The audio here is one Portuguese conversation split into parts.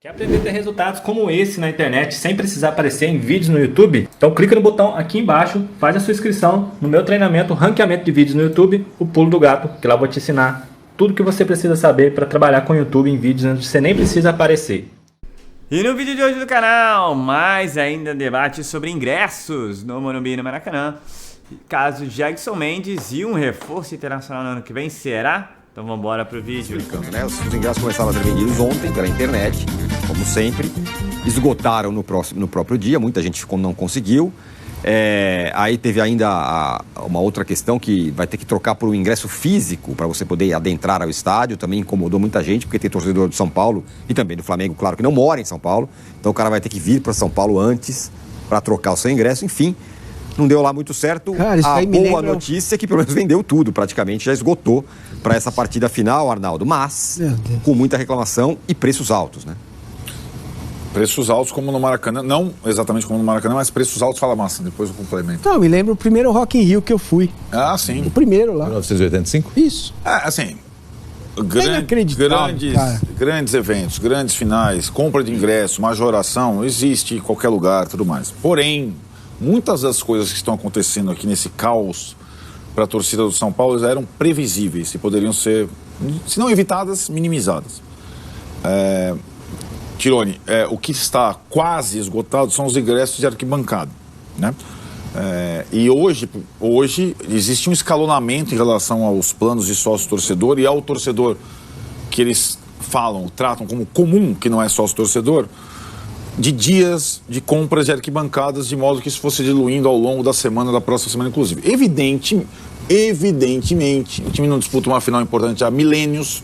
Quer aprender a ter resultados como esse na internet sem precisar aparecer em vídeos no YouTube? Então clica no botão aqui embaixo, faz a sua inscrição no meu treinamento Ranqueamento de Vídeos no YouTube, o Pulo do Gato, que lá eu vou te ensinar tudo que você precisa saber para trabalhar com o YouTube em vídeos onde você nem precisa aparecer. E no vídeo de hoje do canal, mais ainda debate sobre ingressos no Morumbi e no Maracanã. Caso Jackson Mendes e um reforço internacional no ano que vem, será? Então vamos embora pro vídeo. Né? Os ingressos começaram a ser vendidos ontem pela internet, como sempre. Esgotaram no próprio dia, muita gente não conseguiu. Aí teve ainda uma outra questão que vai ter que trocar por um ingresso físico para você poder adentrar ao estádio. Também incomodou muita gente, porque tem torcedor de São Paulo e também do Flamengo, claro, que não mora em São Paulo. Então o cara vai ter que vir para São Paulo antes para trocar o seu ingresso. Enfim, não deu lá muito certo. Cara, a boa notícia é que pelo menos vendeu tudo, praticamente já esgotou para essa partida final, Arnaldo. Mas com muita reclamação e preços altos, né? Preços altos como no Maracanã, não exatamente como no Maracanã, mas preços altos, fala Massa, depois eu complemento. Não, me lembro o primeiro Rock in Rio que eu fui. Ah, sim. O primeiro lá. 1985? Isso. Assim, grandes eventos, grandes finais, compra de ingresso, majoração, existe em qualquer lugar, tudo mais. Porém, muitas das coisas que estão acontecendo aqui nesse caos para a torcida do São Paulo já eram previsíveis e poderiam ser, se não evitadas, minimizadas. Tirone, o que está quase esgotado são os ingressos de arquibancada, né? E hoje existe um escalonamento em relação aos planos de sócio-torcedor e ao torcedor que eles tratam como comum, que não é sócio-torcedor, de dias de compras de arquibancadas, de modo que isso fosse diluindo ao longo da semana, da próxima semana, inclusive. Evidentemente, o time não disputa uma final importante há milênios.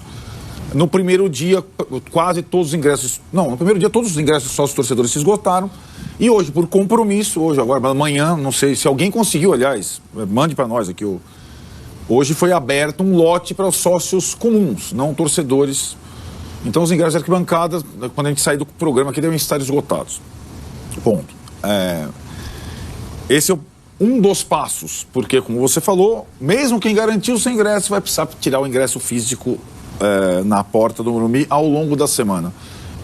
No primeiro dia, quase todos os ingressos... Não, no primeiro dia todos os ingressos sócios-torcedores se esgotaram. E hoje, por compromisso, agora, amanhã, não sei se alguém conseguiu, aliás, mande para nós aqui. Hoje foi aberto um lote para os sócios comuns, não torcedores. Então os ingressos de arquibancadas, quando a gente sair do programa aqui, devem estar esgotados. Ponto. Esse é um dos passos, porque, como você falou, mesmo quem garantiu o seu ingresso vai precisar tirar o ingresso físico na porta do Morumbi ao longo da semana.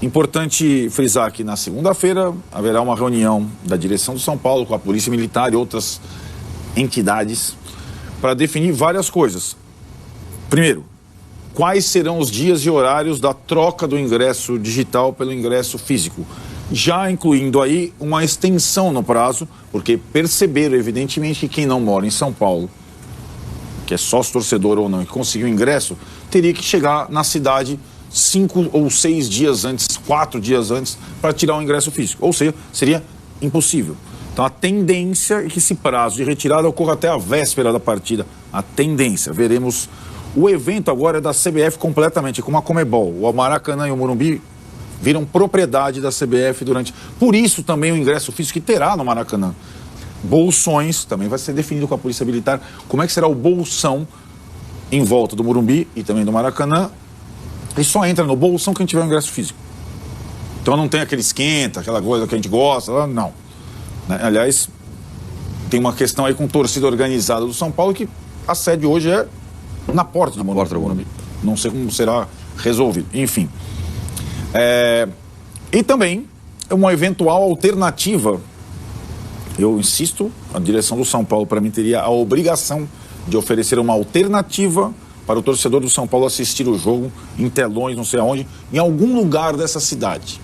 Importante frisar que na segunda-feira haverá uma reunião da direção do São Paulo com a Polícia Militar e outras entidades para definir várias coisas. Primeiro, quais serão os dias e horários da troca do ingresso digital pelo ingresso físico, já incluindo aí uma extensão no prazo, porque perceberam evidentemente que quem não mora em São Paulo, que é sócio-torcedor ou não, e conseguiu ingresso, teria que chegar na cidade 5 ou 6 dias antes, 4 dias antes, para tirar o ingresso físico. Ou seja, seria impossível. Então a tendência é que esse prazo de retirada ocorra até a véspera da partida. A tendência. Veremos. O evento agora é da CBF completamente, como a Comebol. O Maracanã e o Morumbi viram propriedade da CBF durante... Por isso também o ingresso físico que terá no Maracanã. Bolsões, também vai ser definido com a Polícia Militar como é que será o bolsão em volta do Morumbi e também do Maracanã. E só entra no bolsão quem tiver o ingresso físico. Então não tem aquele esquenta, aquela coisa que a gente gosta, não. Aliás, tem uma questão aí com torcida organizada do São Paulo que a sede hoje é na porta do Morumbi. Não sei como será resolvido. Enfim. E também uma eventual alternativa. Eu insisto, a direção do São Paulo, para mim, teria a obrigação de oferecer uma alternativa para o torcedor do São Paulo assistir o jogo em telões, não sei aonde, em algum lugar dessa cidade.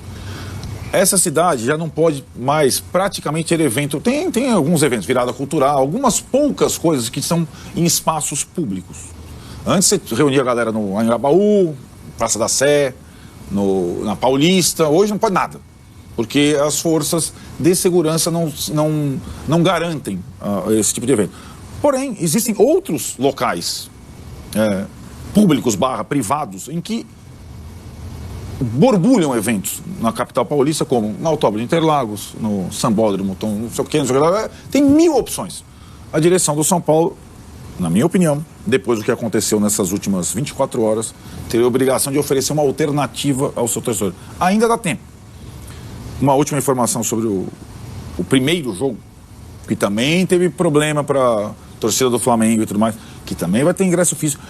Essa cidade já não pode mais praticamente ter evento. Tem alguns eventos, virada cultural, algumas poucas coisas que são em espaços públicos. Antes você reunia a galera no Anhangabaú, Praça da Sé, na Paulista, hoje não pode nada. Porque as forças de segurança não garantem esse tipo de evento. Porém, existem outros locais públicos / privados em que borbulham eventos na capital paulista, como na Autódromo de Interlagos, no Sambódromo, não sei o que, tem 1000 opções. A direção do São Paulo, na minha opinião, depois do que aconteceu nessas últimas 24 horas, teria a obrigação de oferecer uma alternativa ao seu torcedor. Ainda dá tempo. Uma última informação sobre o primeiro jogo, que também teve problema para a torcida do Flamengo e tudo mais, que também vai ter ingresso físico.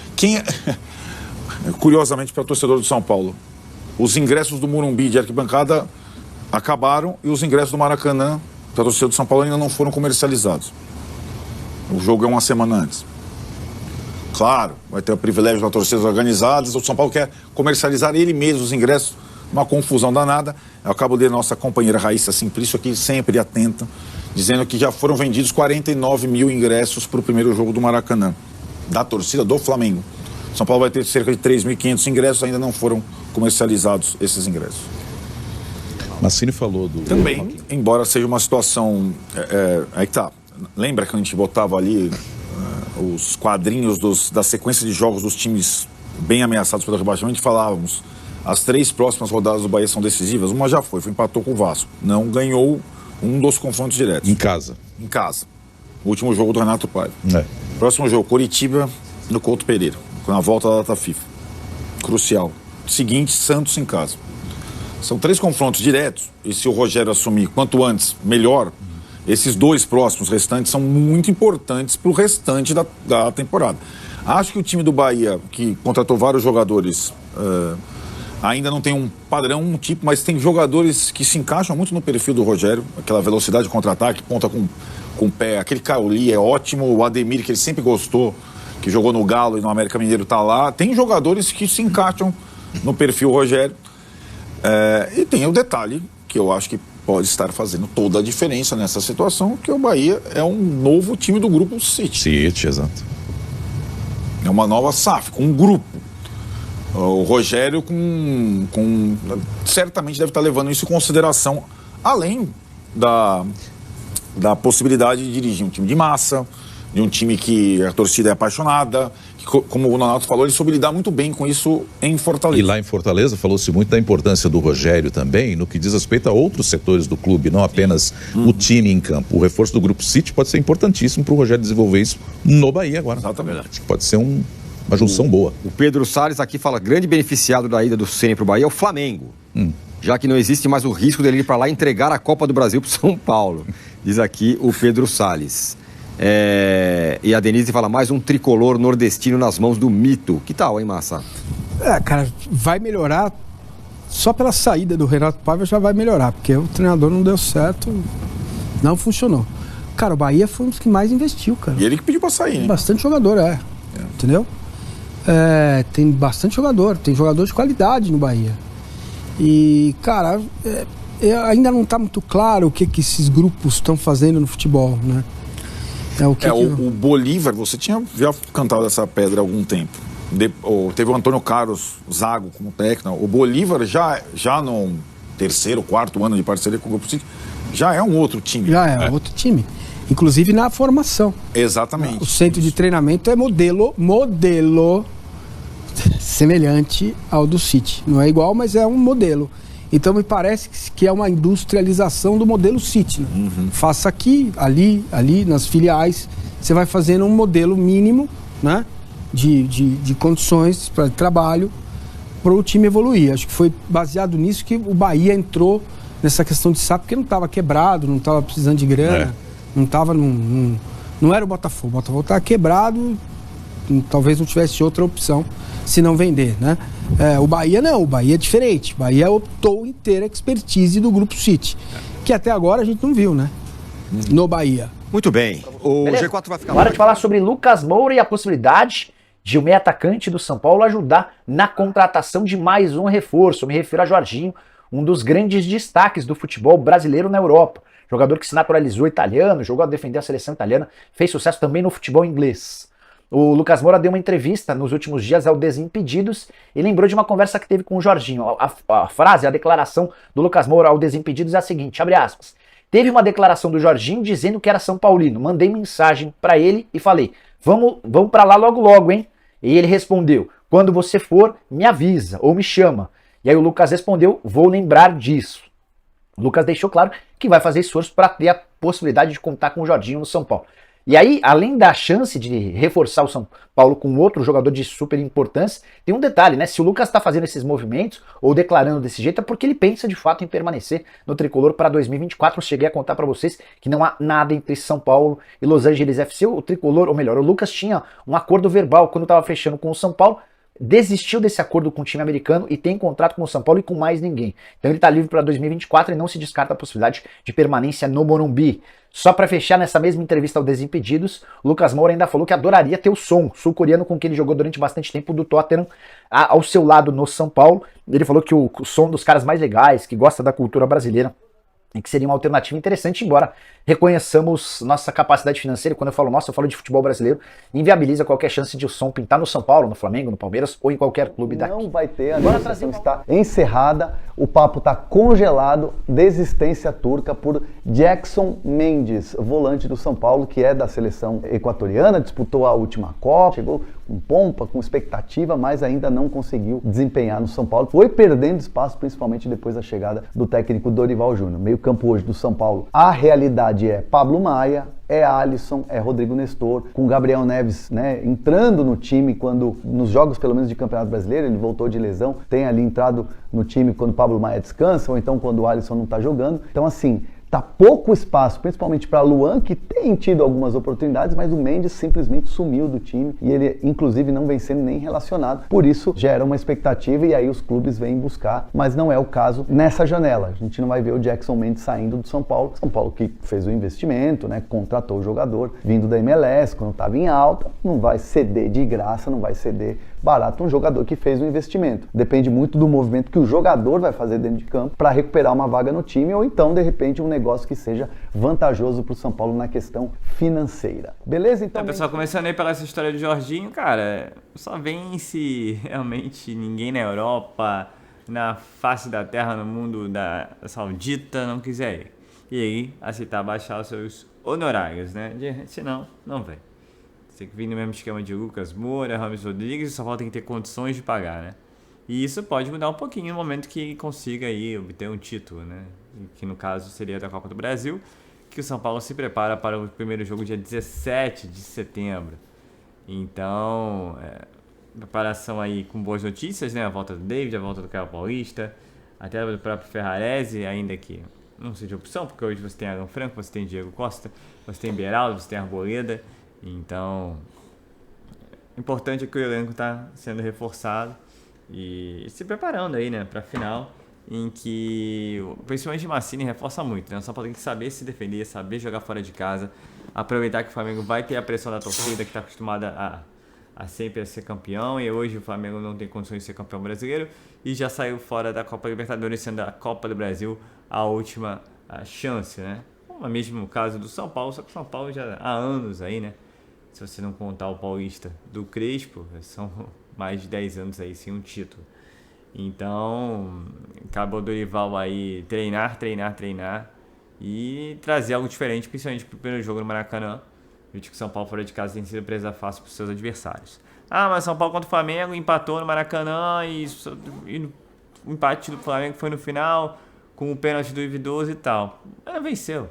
Curiosamente, para o torcedor do São Paulo, os ingressos do Morumbi de arquibancada acabaram e os ingressos do Maracanã, da torcida do São Paulo, ainda não foram comercializados. O jogo é uma semana antes. Claro, vai ter o privilégio das torcidas organizadas, o São Paulo quer comercializar ele mesmo os ingressos, uma confusão danada. Eu acabo de nossa companheira Raíssa Simplício aqui, sempre atenta, dizendo que já foram vendidos 49 mil ingressos para o primeiro jogo do Maracanã, da torcida do Flamengo. São Paulo vai ter cerca de 3.500 ingressos, ainda não foram comercializados esses ingressos. Massini falou do... Também, embora seja uma situação... aí que tá. Lembra que a gente botava ali os quadrinhos da sequência de jogos dos times bem ameaçados pelo rebaixamento? Falávamos, as 3 próximas rodadas do Bahia são decisivas. Uma já foi empatou com o Vasco. Não ganhou um dos confrontos diretos. Em casa. Em casa. O último jogo do Renato Paiva. Próximo jogo, Coritiba no Couto Pereira, na volta da data FIFA. Crucial. Seguinte, Santos em casa. São 3 confrontos diretos, e se o Rogério assumir quanto antes, melhor. Esses 2 próximos restantes são muito importantes para o restante da temporada. Acho que o time do Bahia, que contratou vários jogadores, ainda não tem um padrão, um tipo, mas tem jogadores que se encaixam muito no perfil do Rogério, aquela velocidade de contra-ataque, ponta com o pé. Aquele Cauli é ótimo, o Ademir, que ele sempre gostou, que jogou no Galo e no América Mineiro, está lá. Tem jogadores que se encaixam no perfil Rogério. E tem o detalhe, que eu acho que pode estar fazendo toda a diferença nessa situação, que o Bahia é um novo time do grupo City. City, exato. É uma nova SAF, com um grupo. O Rogério certamente deve estar levando isso em consideração, além da possibilidade de dirigir um time de massa, de um time que a torcida é apaixonada, que, como o Nonato falou, ele soube lidar muito bem com isso em Fortaleza. E lá em Fortaleza falou-se muito da importância do Rogério também, no que diz respeito a outros setores do clube, não apenas o time em campo. O reforço do Grupo City pode ser importantíssimo para o Rogério desenvolver isso no Bahia agora. Exatamente. Acho que pode ser uma junção boa. O Pedro Salles aqui fala, grande beneficiado da ida do Ceni para o Bahia é o Flamengo. Já que não existe mais o risco dele ir para lá e entregar a Copa do Brasil para São Paulo. Diz aqui o Pedro Salles. E a Denise fala, mais um tricolor nordestino nas mãos do mito. Que tal, hein, Massa? Cara, vai melhorar. Só pela saída do Renato Paiva já vai melhorar, porque o treinador não deu certo, não funcionou. Cara, o Bahia foi um dos que mais investiu, cara. E ele que pediu pra sair, Tem né? bastante jogador, entendeu? Tem bastante jogador, tem jogador de qualidade no Bahia. E, cara, ainda não tá muito claro o que esses grupos estão fazendo no futebol, né? O Bolívar, você tinha já cantado essa pedra há algum tempo. Teve o Antônio Carlos Zago como técnico. O Bolívar já no 3º, 4º ano de parceria com o Grupo City, já é um outro time. Já é outro time. Inclusive na formação. Exatamente. O centro de treinamento é modelo semelhante ao do City. Não é igual, mas é um modelo. Então me parece que é uma industrialização do modelo City. Né? Faça aqui, ali, nas filiais. Você vai fazendo um modelo mínimo, né, de condições para trabalho para o time evoluir. Acho que foi baseado nisso que o Bahia entrou nessa questão de SAF, porque não estava quebrado, não estava precisando de grana, não estava não era o Botafogo. O Botafogo estava quebrado, talvez não tivesse outra opção se não vender, né? O Bahia não, o Bahia é diferente. O Bahia optou em ter a expertise do Grupo City, que até agora a gente não viu, né? No Bahia. Muito bem. O Beleza. G4 vai ficar... Hora de falar sobre Lucas Moura e a possibilidade de o meio atacante do São Paulo ajudar na contratação de mais um reforço. Eu me refiro a Jorginho, um dos grandes destaques do futebol brasileiro na Europa. Jogador que se naturalizou italiano, jogou a defender a seleção italiana, fez sucesso também no futebol inglês. O Lucas Moura deu uma entrevista nos últimos dias ao Desimpedidos e lembrou de uma conversa que teve com o Jorginho. A frase, a declaração do Lucas Moura ao Desimpedidos é a seguinte, abre aspas. Teve uma declaração do Jorginho dizendo que era São Paulino. Mandei mensagem pra ele e falei, vamos pra lá logo logo, hein? E ele respondeu, quando você for, me avisa ou me chama. E aí o Lucas respondeu, vou lembrar disso. O Lucas deixou claro que vai fazer esforço para ter a possibilidade de contar com o Jorginho no São Paulo. E aí, além da chance de reforçar o São Paulo com outro jogador de super importância, tem um detalhe, né? Se o Lucas está fazendo esses movimentos ou declarando desse jeito, é porque ele pensa de fato em permanecer no tricolor para 2024. Eu cheguei a contar para vocês que não há nada entre São Paulo e Los Angeles FC. O tricolor, ou melhor, o Lucas tinha um acordo verbal quando estava fechando com o São Paulo desistiu desse acordo com o time americano e tem contrato com o São Paulo e com mais ninguém. Então ele está livre para 2024 e não se descarta a possibilidade de permanência no Morumbi. Só para fechar, nessa mesma entrevista ao Desimpedidos, o Lucas Moura ainda falou que adoraria ter o Son, sul-coreano com quem ele jogou durante bastante tempo do Tottenham, ao seu lado no São Paulo. Ele falou que o Son dos caras mais legais, que gosta da cultura brasileira, e que seria uma alternativa interessante, embora reconheçamos nossa capacidade financeira. Quando eu falo nossa, eu falo de futebol brasileiro, inviabiliza qualquer chance de o Son pintar no São Paulo, no Flamengo, no Palmeiras ou em qualquer clube daqui. Não vai ter, a negociação está encerrada, o papo está congelado, desistência turca por Jackson Mendes, volante do São Paulo, que é da seleção equatoriana, disputou a última Copa, chegou com pompa, com expectativa, mas ainda não conseguiu desempenhar no São Paulo. Foi perdendo espaço, principalmente depois da chegada do técnico Dorival Júnior. Meio campo hoje do São Paulo, a realidade é Pablo Maia, é Alisson, é Rodrigo Nestor, com Gabriel Neves, né, entrando no time quando, nos jogos pelo menos de Campeonato Brasileiro, ele voltou de lesão, tem ali entrado no time quando Pablo Maia descansa, ou então quando o Alisson não tá jogando. Então assim, tá pouco espaço, principalmente para Luan, que tem tido algumas oportunidades, mas o Mendes simplesmente sumiu do time e ele, inclusive, não vem sendo nem relacionado. Por isso, gera uma expectativa e aí os clubes vêm buscar, mas não é o caso nessa janela. A gente não vai ver o Jackson Mendes saindo do São Paulo. São Paulo que fez o investimento, né, contratou o jogador, vindo da MLS, quando estava em alta, não vai ceder de graça, não vai ceder barato um jogador que fez o investimento. Depende muito do movimento que o jogador vai fazer dentro de campo para recuperar uma vaga no time ou então, de repente, um negócio que seja vantajoso para o São Paulo na questão financeira. Beleza? Então, pessoal, começando aí pela essa história de Jorginho, cara, só vence realmente ninguém na Europa, na face da terra, no mundo da Saudita, não quiser ir. E aí, aceitar baixar os seus honorários, né? Senão, não vem. Tem que vir no mesmo esquema de Lucas Moura, Rames Rodrigues, só falta tem que ter condições de pagar, né? E isso pode mudar um pouquinho no momento que ele consiga aí obter um título, né? Que no caso seria da Copa do Brasil, que o São Paulo se prepara para o primeiro jogo dia 17 de setembro. Então, preparação aí com boas notícias, né? A volta do David, a volta do Caio Paulista, até do próprio Ferrarese, ainda que não seja opção, porque hoje você tem Arão Franco, você tem Diego Costa, você tem Beraldo, você tem Arboleda. Então, importante é que o elenco está sendo reforçado e se preparando aí, né, para a final, em que principalmente o Mancini reforça muito, né? Só tem que saber se defender, saber jogar fora de casa, aproveitar que o Flamengo vai ter a pressão da torcida que está acostumada a sempre ser campeão, e hoje o Flamengo não tem condições de ser campeão brasileiro e já saiu fora da Copa Libertadores, sendo a Copa do Brasil a última chance, né? O mesmo caso do São Paulo, só que o São Paulo já há anos aí, né? Se você não contar o Paulista do Crespo, são mais de 10 anos aí sem um título. Então, acaba o Dorival aí treinar e trazer algo diferente, principalmente pro primeiro jogo no Maracanã. Eu acho que o São Paulo fora de casa tem sido presa fácil para os seus adversários. Ah, mas São Paulo contra o Flamengo empatou no Maracanã e o empate do Flamengo foi no final, com o pênalti do Ividoso e tal. Venceu.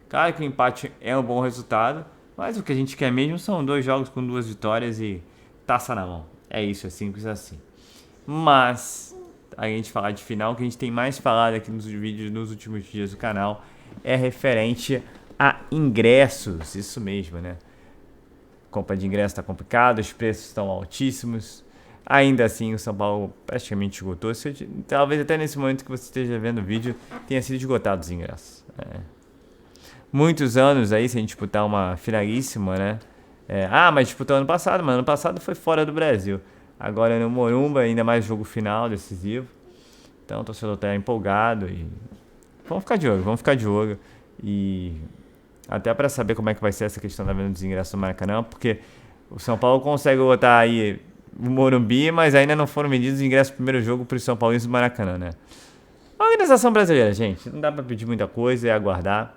Claro que o empate é um bom resultado, mas o que a gente quer mesmo são 2 jogos com 2 vitórias e taça na mão. É isso, é simples assim. Mas, a gente falar de final, o que a gente tem mais falado aqui nos vídeos nos últimos dias do canal é referente a ingressos. Isso mesmo, né? Compra de ingresso está complicado, os preços estão altíssimos. Ainda assim, o São Paulo praticamente esgotou. Talvez até nesse momento que você esteja vendo o vídeo tenha sido esgotado os ingressos. Muitos anos aí sem disputar uma finalíssima, né? Mas disputou ano passado, mas ano passado foi fora do Brasil. Agora no Morumba, ainda mais jogo final, decisivo. Então o torcedor está empolgado e vamos ficar de olho. E até para saber como é que vai ser essa questão da venda dos ingressos no Maracanã, porque o São Paulo consegue botar aí o Morumbi, mas ainda não foram vendidos os ingressos do primeiro jogo para os São Paulinos do Maracanã, né? A organização brasileira, gente, não dá para pedir muita coisa, é aguardar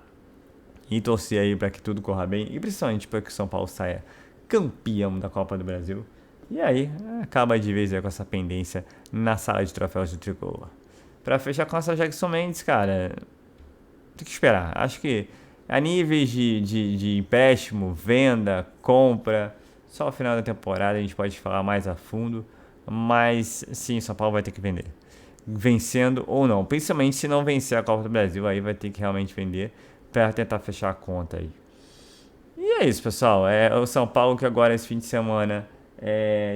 e torcer aí para que tudo corra bem e principalmente para que o São Paulo saia campeão da Copa do Brasil. E aí, acaba de vez aí com essa pendência na sala de troféus do Tricolor. Para fechar com essa Jackson Mendes, cara, tem que esperar. Acho que a níveis de empréstimo, venda, compra, só no final da temporada a gente pode falar mais a fundo. Mas sim, São Paulo vai ter que vender. Vencendo ou não. Principalmente se não vencer a Copa do Brasil, aí vai ter que realmente vender para tentar fechar a conta aí. E é isso, pessoal. É o São Paulo que agora esse fim de semana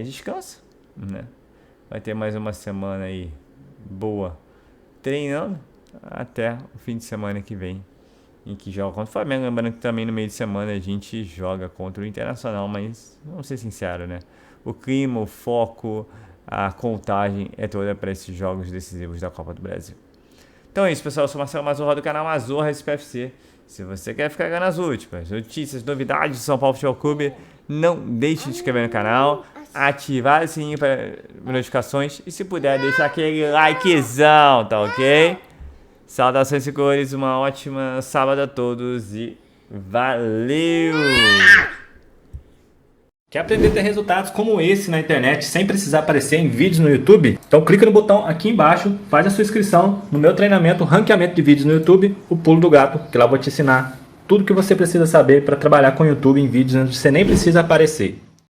descansa. né? Vai ter mais uma semana aí boa treinando até o fim de semana que vem, em que joga contra o Flamengo. Lembrando que também no meio de semana a gente joga contra o Internacional, mas vamos ser sinceros, né? O clima, o foco, a contagem é toda para esses jogos decisivos da Copa do Brasil. Então é isso, pessoal. Eu sou Marcelo Mazorra do canal Mazorra SPFC. Se você quer ficar nas últimas notícias, novidades do São Paulo Futebol Clube, não deixe de se inscrever no canal, ativar o sininho para notificações e, se puder, deixar aquele likezão, tá ok? Saudações e cores, uma ótima sábado a todos e valeu! Quer aprender a ter resultados como esse na internet sem precisar aparecer em vídeos no YouTube? Então clica no botão aqui embaixo, faz a sua inscrição no meu treinamento Ranqueamento de Vídeos no YouTube, o Pulo do Gato, que lá eu vou te ensinar tudo que você precisa saber para trabalhar com o YouTube em vídeos onde você nem precisa aparecer.